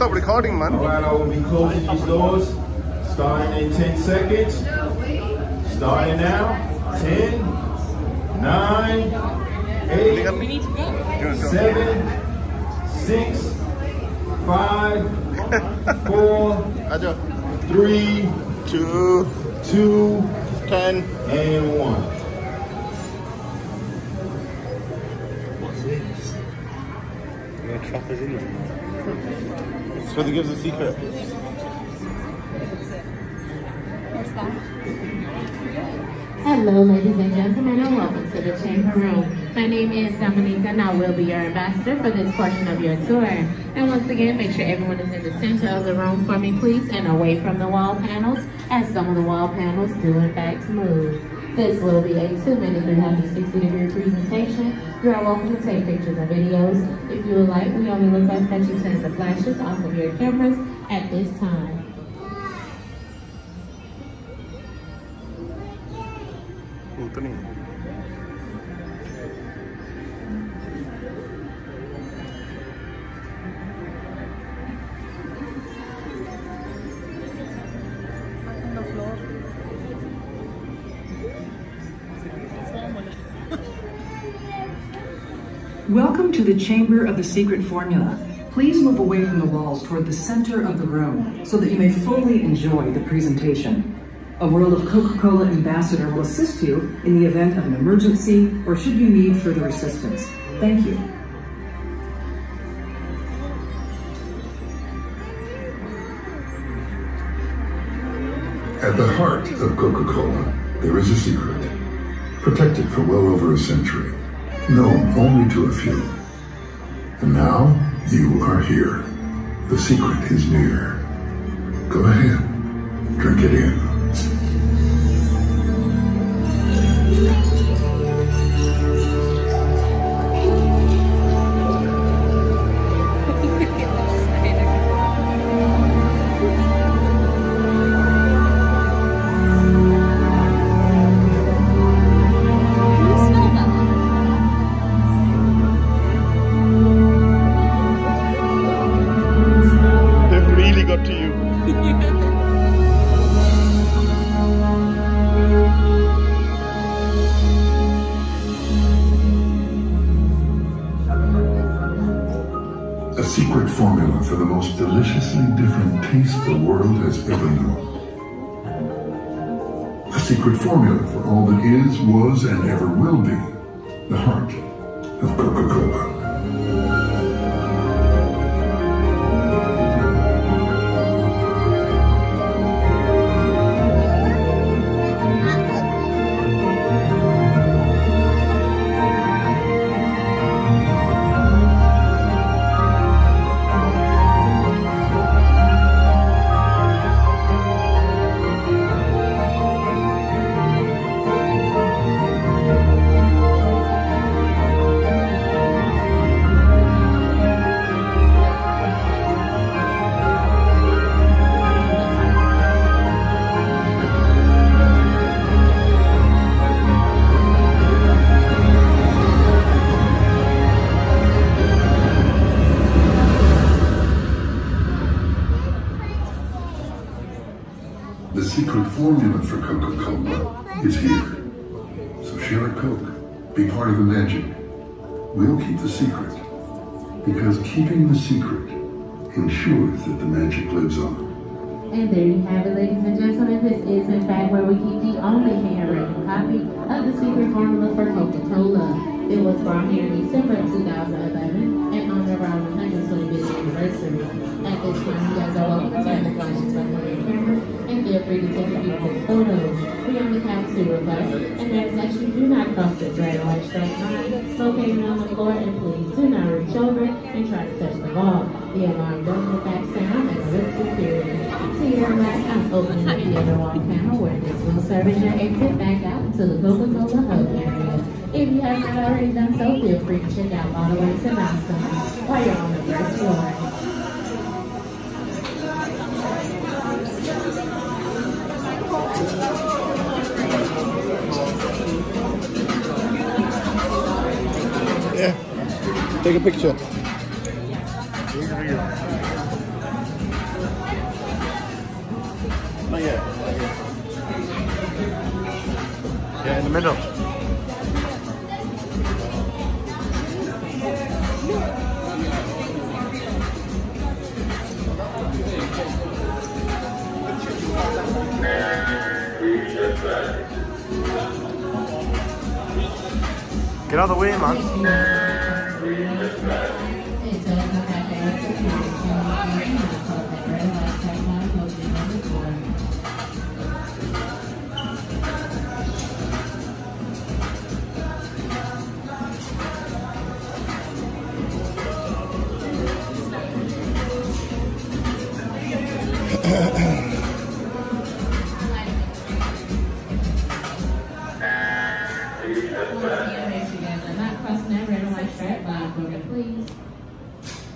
Stop recording, man. Alright, I will be closing these doors starting in 10 seconds. Starting now. 10, 9, 8, 7, 6, 5, 4, 3, 2, 10, and 1. What's this? Your trap is in there. So they give us a secret. What's that? Hello, ladies and gentlemen, and welcome to the Chamber Room. My name is Dominica, and I will be your ambassador for this portion of your tour. And once again, make sure everyone is in the center of the room for me, please, and away from the wall panels, as some of the wall panels do in fact move. This will be a 2-minute 360-degree presentation. You are welcome to take pictures and videos. If you would like, we only request that you turn the flashes off of your cameras at this time. Welcome to the Chamber of the Secret Formula. Please move away from the walls toward the center of the room so that you may fully enjoy the presentation. A World of Coca-Cola ambassador will assist you in the event of an emergency or should you need further assistance. Thank you. At the heart of Coca-Cola, there is a secret, protected for well over a century, known only to a few. And now, you are here. The secret is near. Go ahead, drink it in. A secret formula for the most deliciously different taste the world has ever known. A secret formula for all that is, was, and ever will be the heart of Coca-Cola. The secret formula for Coca-Cola is here. So share a Coke, be part of the magic. We'll keep the secret, because keeping the secret ensures that the magic lives on. And there you have it, ladies and gentlemen. This is, in fact, where we keep the only handwritten copy of the secret formula for Coca-Cola. It was brought here in December of 2011 and on our 125th anniversary. At this time, you guys are welcome to turn the flashes back on your camera and feel free to take a few quick photos. We only have 2 requests, and that is that you do not cross the red light straight line located on the floor, and please do not reach over and try to touch the ball. The alarm does in fact sound and will security. To your right, I'm opening up the other wall panel where this will serve as your exit back out to the Coca-Cola hub area. If you have not already done so, feel free to check out all the ways to milestones while you're on the first floor. Yeah, take a picture. middle. Get out of the way, man.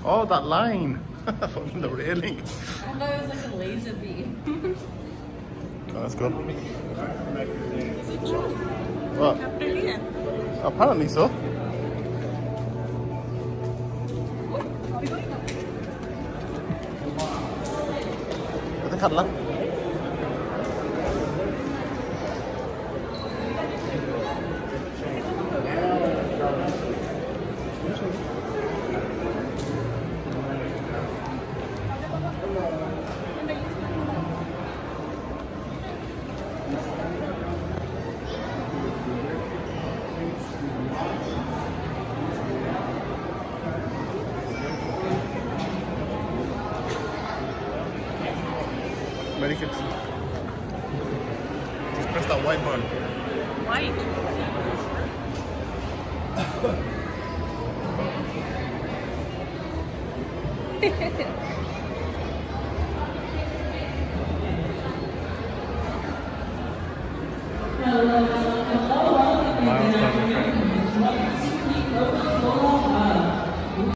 Oh, that line from the railing. I thought it was like a laser beam. Oh, that's good. What? Apparently so. Ito cut lang. Americans. Just press that white button. White. Hello.